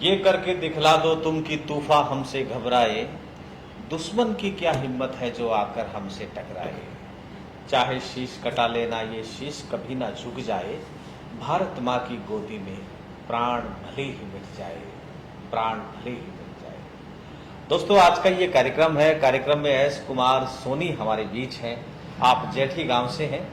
ये करके दिखला दो तुम कि तूफा हमसे घबराए, दुश्मन की क्या हिम्मत है जो आकर हमसे टकराए। चाहे शीश कटा लेना ये शीश कभी ना झुक जाए, भारत माँ की गोदी में प्राण भले ही मिट जाए, प्राण भले ही मिट जाए। दोस्तों, आज का ये कार्यक्रम है। कार्यक्रम में एस कुमार सोनी हमारे बीच हैं। आप जेठी गांव से हैं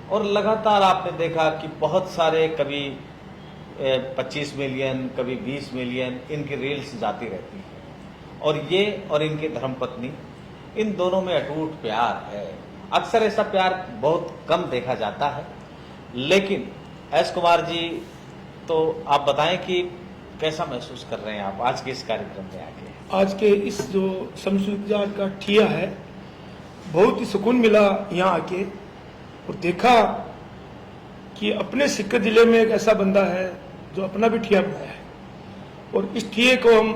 और लगातार आपने देखा कि बहुत सारे कभी 25 मिलियन, कभी 20 मिलियन इनकी रील्स जाती रहती है और ये और इनकी धर्मपत्नी, इन दोनों में अटूट प्यार है। अक्सर ऐसा प्यार बहुत कम देखा जाता है। लेकिन एस कुमार जी, तो आप बताएं कि कैसा महसूस कर रहे हैं आप आज के इस कार्यक्रम में आके? आज के इस जो शमशुजात का ठिया है, बहुत ही सुकून मिला यहाँ आके और देखा कि अपने सिक्कर जिले में एक ऐसा बंदा है जो अपना भी ठिया बनाया है और इस ठिये को हम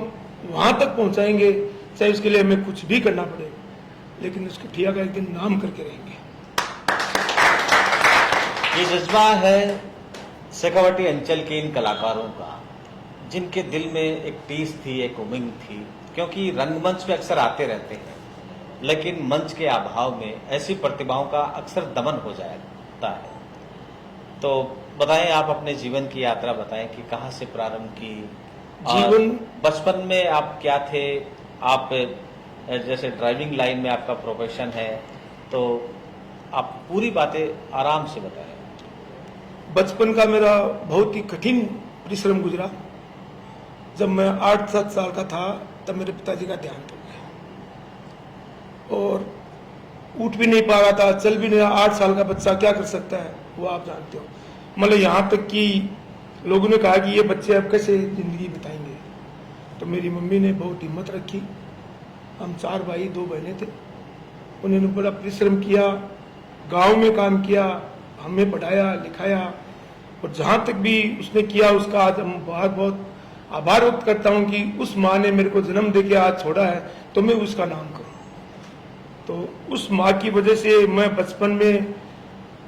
वहां तक पहुंचाएंगे, चाहे उसके लिए हमें कुछ भी करना पड़े, लेकिन उसके ठिया का एक दिन नाम करके रहेंगे। ये जज्बा है शेखावाटी अंचल के इन कलाकारों का, जिनके दिल में एक टीस थी, एक उमंग थी, क्योंकि रंगमंच पे अक्सर आते रहते हैं, लेकिन मंच के अभाव में ऐसी प्रतिभाओं का अक्सर दमन हो जाता है। तो बताएं, आप अपने जीवन की यात्रा बताएं कि कहाँ से प्रारंभ की, जीवन बचपन में आप क्या थे। आप जैसे ड्राइविंग लाइन में आपका प्रोफेशन है, तो आप पूरी बातें आराम से बताएं। बचपन का मेरा बहुत ही कठिन परिश्रम गुजरा। जब मैं 8-7 साल का था तब मेरे पिताजी का देहांत हो गया और उठ भी नहीं पा रहा था, चल भी नहीं रहा। 8 साल का बच्चा क्या कर सकता है वो आप जानते हो। मतलब यहाँ तक कि लोगों ने कहा कि ये बच्चे अब कैसे जिंदगी बिताएंगे। तो मेरी मम्मी ने बहुत हिम्मत रखी। हम 4 भाई 2 बहनें थे। उन्होंने बड़ा परिश्रम किया, गांव में काम किया, हमें पढ़ाया लिखाया और जहाँ तक भी उसने किया उसका आज हम बहुत बहुत आभार व्यक्त करता हूँ कि उस माँ ने मेरे को जन्म देके आज छोड़ा है तो मैं उसका नाम करूँ। तो उस माँ की वजह से मैं बचपन में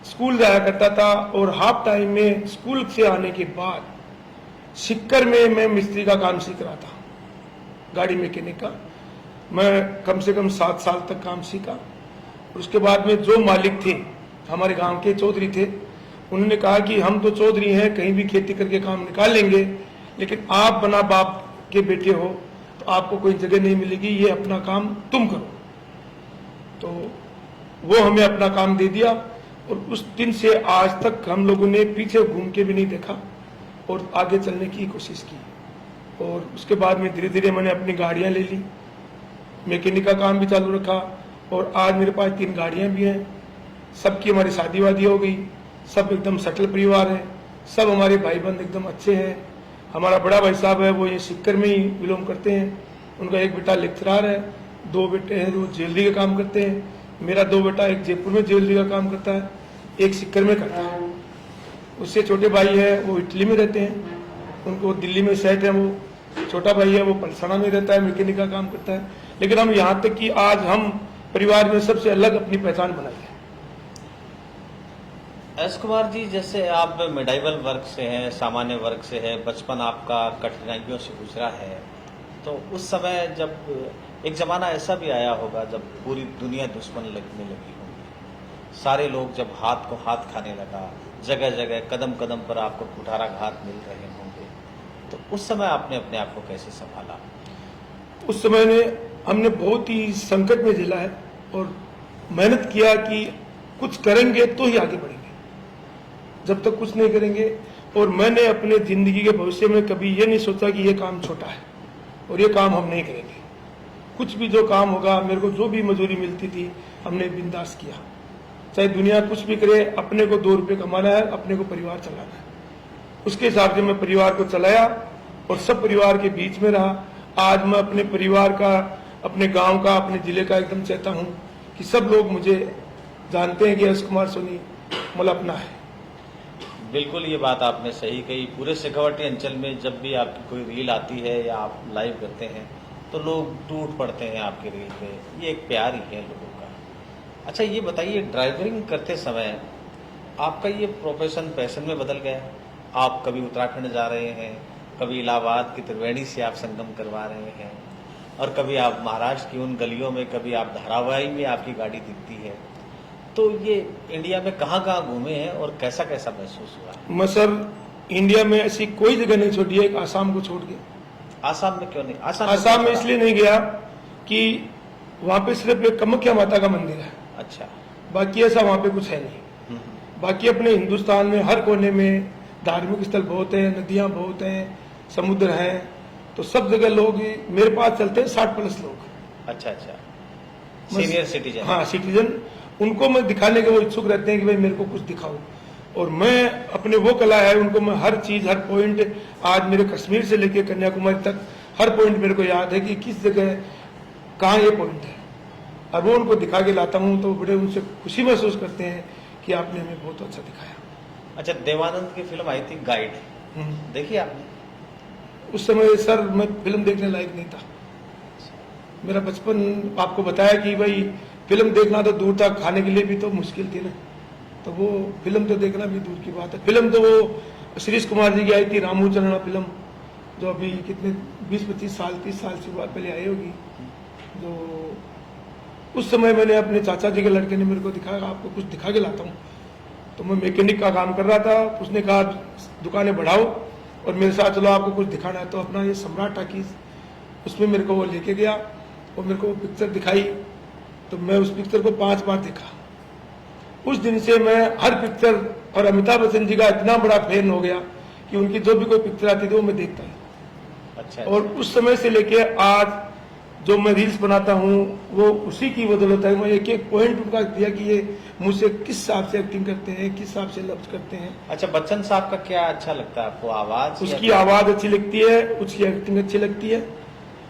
स्कूल जाया करता था और हाफ टाइम में स्कूल से आने के बाद सिक्कर में मैं मिस्त्री का काम सीख रहा था, गाड़ी मैकेनिक का। मैं कम से कम 7 साल तक काम सीखा और उसके बाद में जो मालिक थे, हमारे गांव के चौधरी थे, उन्होंने कहा कि हम तो चौधरी हैं, कहीं भी खेती करके काम निकाल लेंगे, लेकिन आप बना बाप के बेटे हो तो आपको कोई जगह नहीं मिलेगी, ये अपना काम तुम करो। तो वो हमें अपना काम दे दिया और उस दिन से आज तक हम लोगों ने पीछे घूम के भी नहीं देखा और आगे चलने की कोशिश की। और उसके बाद में धीरे धीरे मैंने अपनी गाड़ियां ले ली, मैकेनिक का काम भी चालू रखा और आज मेरे पास 3 गाड़ियां भी हैं। सबकी हमारी शादी वादी हो गई, सब एकदम सेटल परिवार है, सब हमारे भाई बंद एकदम अच्छे हैं। हमारा बड़ा भाई साहब है वो ये सिक्कर में ही बिलोंग करते हैं, उनका एक बेटा लेक्चरर है, 2 बेटे हैं जो ज्वेलरी का काम करते हैं। मेरा 2 बेटा, एक जयपुर में ज्वेलरी का काम करता है, एक सिक्कर में करता है। उससे छोटे भाई है वो इटली में रहते हैं, उनको दिल्ली में सेट है। वो छोटा भाई है वो पलसाना में रहता है, मैकेनिक का काम करता है। लेकिन हम यहाँ तक कि आज हम परिवार में सबसे अलग अपनी पहचान बनाई है। एस कुमार जी, जैसे आप मिडाइवल वर्ग से हैं, सामान्य वर्ग से है, बचपन आपका कठिनाइयों से गुजरा है, तो उस समय जब एक जमाना ऐसा भी आया होगा जब पूरी दुनिया दुश्मन लगने लगी होगी, सारे लोग जब हाथ को हाथ खाने लगा, जगह जगह कदम कदम पर आपको कुठाराघात मिल रहे होंगे, तो उस समय आपने अपने आप को कैसे संभाला? उस समय ने हमने बहुत ही संकट में झेला है और मेहनत किया कि कुछ करेंगे तो ही आगे बढ़ेंगे, जब तक कुछ नहीं करेंगे। और मैंने अपने जिंदगी के भविष्य में कभी ये नहीं सोचा कि ये काम छोटा है और ये काम हम नहीं करेंगे। कुछ भी जो काम होगा, मेरे को जो भी मजदूरी मिलती थी हमने बिंदास किया, चाहे दुनिया कुछ भी करे, अपने को 2 रुपये कमाना है, अपने को परिवार चलाना है। उसके हिसाब से मैं परिवार को चलाया और सब परिवार के बीच में रहा। आज मैं अपने परिवार का, अपने गांव का, अपने जिले का एकदम चाहता हूं कि सब लोग मुझे जानते हैं कि एस कुमार सोनी मतलब अपना है। बिल्कुल, ये बात आपने सही कही। पूरे शेखावाटी अंचल में जब भी आपकी कोई रील आती है या आप लाइव करते हैं तो लोग टूट पड़ते हैं आपके रील पे। ये एक प्यार ही है लोगों का। अच्छा, ये बताइए, ड्राइवरिंग करते समय आपका ये प्रोफेशन पैशन में बदल गया? आप कभी उत्तराखंड जा रहे हैं, कभी इलाहाबाद की त्रिवेणी से आप संगम करवा रहे हैं, और कभी आप महाराष्ट्र की उन गलियों में, कभी आप धारावाही में आपकी गाड़ी दिखती है। तो ये इंडिया में कहाँ कहाँ घूमे हैं और कैसा कैसा महसूस हुआ? मैं सर इंडिया में ऐसी कोई जगह नहीं छोड़ी है, एक आसाम को छोड़ के। आसाम में क्यों नहीं? आसाम में इसलिए नहीं गया कि वहाँ पे सिर्फ एक कामाख्या माता का मंदिर है, अच्छा, बाकी ऐसा वहाँ पे कुछ है नहीं। बाकी अपने हिंदुस्तान में हर कोने में धार्मिक स्थल बहुत है, नदियाँ बहुत हैं, समुद्र हैं, तो सब जगह लोग मेरे पास चलते हैं 60+ लोग। अच्छा अच्छा, सीनियर सिटीजन। हाँ, सिटीजन। उनको मैं दिखाने के वो इच्छुक रहते हैं कि भाई मेरे को कुछ दिखाओ, और मैं अपने वो कला है उनको मैं हर चीज, हर पॉइंट, आज मेरे कश्मीर से लेकर कन्याकुमारी तक हर पॉइंट मेरे को याद है कि किस जगह कहाँ ये पॉइंट है, और वो उनको दिखा के लाता हूँ, तो बड़े उनसे खुशी महसूस करते हैं कि आपने हमें बहुत अच्छा दिखाया। अच्छा, देवानंद की फिल्म आई थी गाइड, देखिए आपने? उस समय सर मैं फिल्म देखने लायक नहीं था, मेरा बचपन आपको बताया कि भाई फिल्म देखना तो दूर था, खाने के लिए भी तो मुश्किल थी ना, तो वो फिल्म तो देखना भी दूर की बात है। फिल्म तो वो श्रीश कुमार जी की आई थी रामू चरणा फिल्म, जो अभी कितने 20-25 साल 30 साल से बाद पहले आई होगी, जो उस समय मैंने अपने चाचा जी के लड़के ने मेरे को दिखाया, आपको कुछ दिखा के लाता हूँ। तो मैं मैकेनिक का काम कर रहा था, उसने कहा दुकानें बढ़ाओ और मेरे साथ चलो, आपको कुछ दिखाना है। तो अपना ये सम्राट टाकीज, उसमें मेरे को वो लेके गया और मेरे को वो पिक्चर दिखाई, तो मैं उस पिक्चर को 5 बार देखा। उस दिन से मैं हर पिक्चर, और अमिताभ बच्चन जी का इतना बड़ा फैन हो गया कि उनकी जो भी कोई पिक्चर आती थी वो मैं देखता था। अच्छा, और उस समय से लेके आज जो मैं रील्स बनाता हूँ वो उसी की बदौलत है। मैं एक एक पॉइंट उनका दिया कि ये मुझसे किस हिसाब से एक्टिंग करते हैं, किस हिसाब से लफ्ज करते हैं। अच्छा, बच्चन साहब का क्या अच्छा लगता है आपको? आवाज? उसकी आवाज अच्छी लगती है, उसकी एक्टिंग अच्छी लगती है,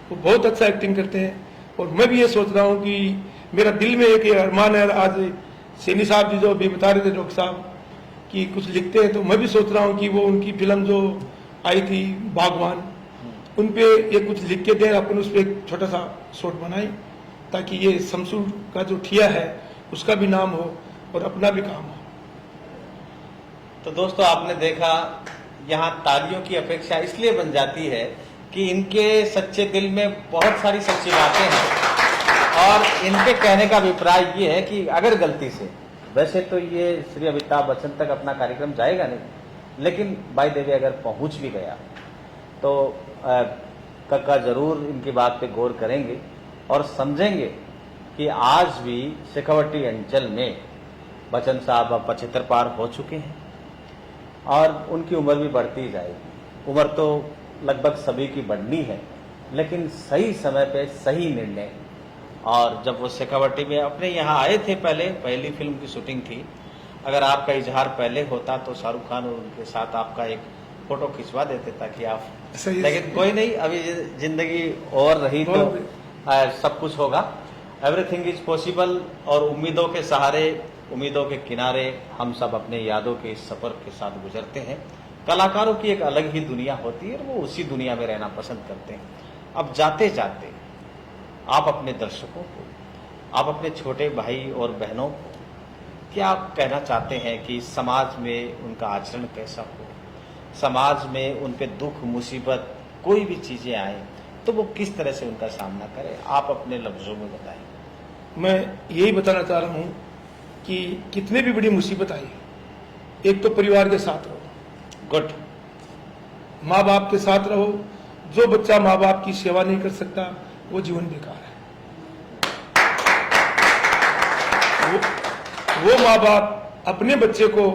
वो बहुत अच्छा एक्टिंग करते हैं। और मैं भी ये सोच रहा हूँ कि मेरा दिल में एक अरमान है, आज सैनी साहब जी जो अभी बता रहे थे डॉक्टर साहब कि कुछ लिखते हैं, तो मैं भी सोच रहा हूँ कि वो उनकी फिल्म जो आई थी बागवान, उन पे ये कुछ लिख के दें, अपन उस पर एक छोटा सा शॉट बनाए, ताकि ये शमशू का जो ठिया है उसका भी नाम हो और अपना भी काम हो। तो दोस्तों, आपने देखा, यहाँ तालियों की अपेक्षा इसलिए बन जाती है कि इनके सच्चे दिल में बहुत सारी सच्ची बातें हैं, और इनके कहने का अभिप्राय ये है कि अगर गलती से, वैसे तो ये श्री अमिताभ बच्चन तक अपना कार्यक्रम जाएगा नहीं, लेकिन बाय द वे अगर पहुंच भी गया तो कक्का जरूर इनकी बात पे गौर करेंगे और समझेंगे कि आज भी शेखावटी अंचल में बच्चन साहब अब 75 पार हो चुके हैं और उनकी उम्र भी बढ़ती ही जाएगी। उम्र तो लगभग सभी की बढ़नी है, लेकिन सही समय पे सही निर्णय। और जब वो शेखावटी में अपने यहाँ आए थे, पहली फिल्म की शूटिंग थी, अगर आपका इजहार पहले होता तो शाहरुख खान और उनके साथ आपका एक फोटो खिंचवा देते ताकि आप, लेकिन कोई नहीं, अभी जिंदगी और रही तो सब कुछ होगा। एवरीथिंग इज पॉसिबल, और उम्मीदों के सहारे, उम्मीदों के किनारे हम सब अपने यादों के इस सफर के साथ गुजरते हैं। कलाकारों की एक अलग ही दुनिया होती है, वो उसी दुनिया में रहना पसंद करते हैं। अब जाते जाते आप अपने दर्शकों को, आप अपने छोटे भाई और बहनों को क्या कहना चाहते हैं कि समाज में उनका आचरण कैसा हो, समाज में उन पे दुख मुसीबत कोई भी चीजें आए तो वो किस तरह से उनका सामना करें? आप अपने लफ्जों में बताएं। मैं यही बताना चाह रहा हूँ कि कितने भी बड़ी मुसीबत आई, एक तो परिवार के साथ रहो, गुड, माँ बाप के साथ रहो। जो बच्चा माँ बाप की सेवा नहीं कर सकता वो जीवन बेकार है। वो माँ बाप अपने बच्चे को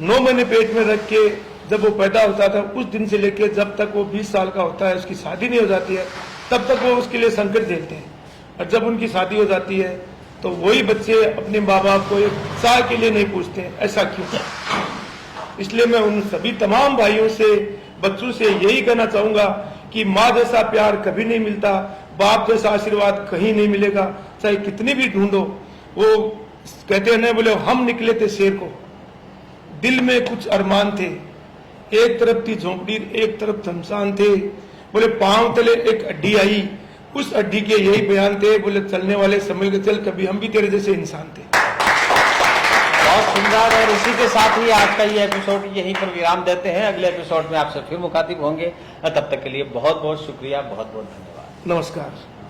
9 महीने पेट में रख के, जब वो पैदा होता था उस दिन से लेके जब तक वो 20 साल का होता है, उसकी शादी नहीं हो जाती है, तब तक वो उसके लिए संकट झेलते हैं। और जब उनकी शादी हो जाती है तो वही बच्चे अपने माँ बाप को एक चाय के लिए नहीं पूछते हैं, ऐसा क्यों? इसलिए मैं उन सभी तमाम भाइयों से, बच्चों से यही कहना चाहूंगा कि माँ जैसा प्यार कभी नहीं मिलता, बाप जैसा आशीर्वाद कहीं नहीं मिलेगा, चाहे कितनी भी ढूंढो। वो कहते हैं ना, बोले हम निकले थे शेर को, दिल में कुछ अरमान थे, एक तरफ थी झोंपड़ी, एक तरफ शमशान थे। बोले पांव तले एक अड्डी आई, उस अड्डी के यही बयान थे, बोले चलने वाले समझ के चल, कभी हम भी तेरे जैसे इंसान थे। बहुत सुंदर। और इसी के साथ ही आज का ये एपिसोड यहीं पर विराम देते हैं। अगले एपिसोड में आपसे फिर मुखातिब होंगे। तब तक के लिए बहुत बहुत शुक्रिया, बहुत बहुत धन्यवाद। नमस्कार।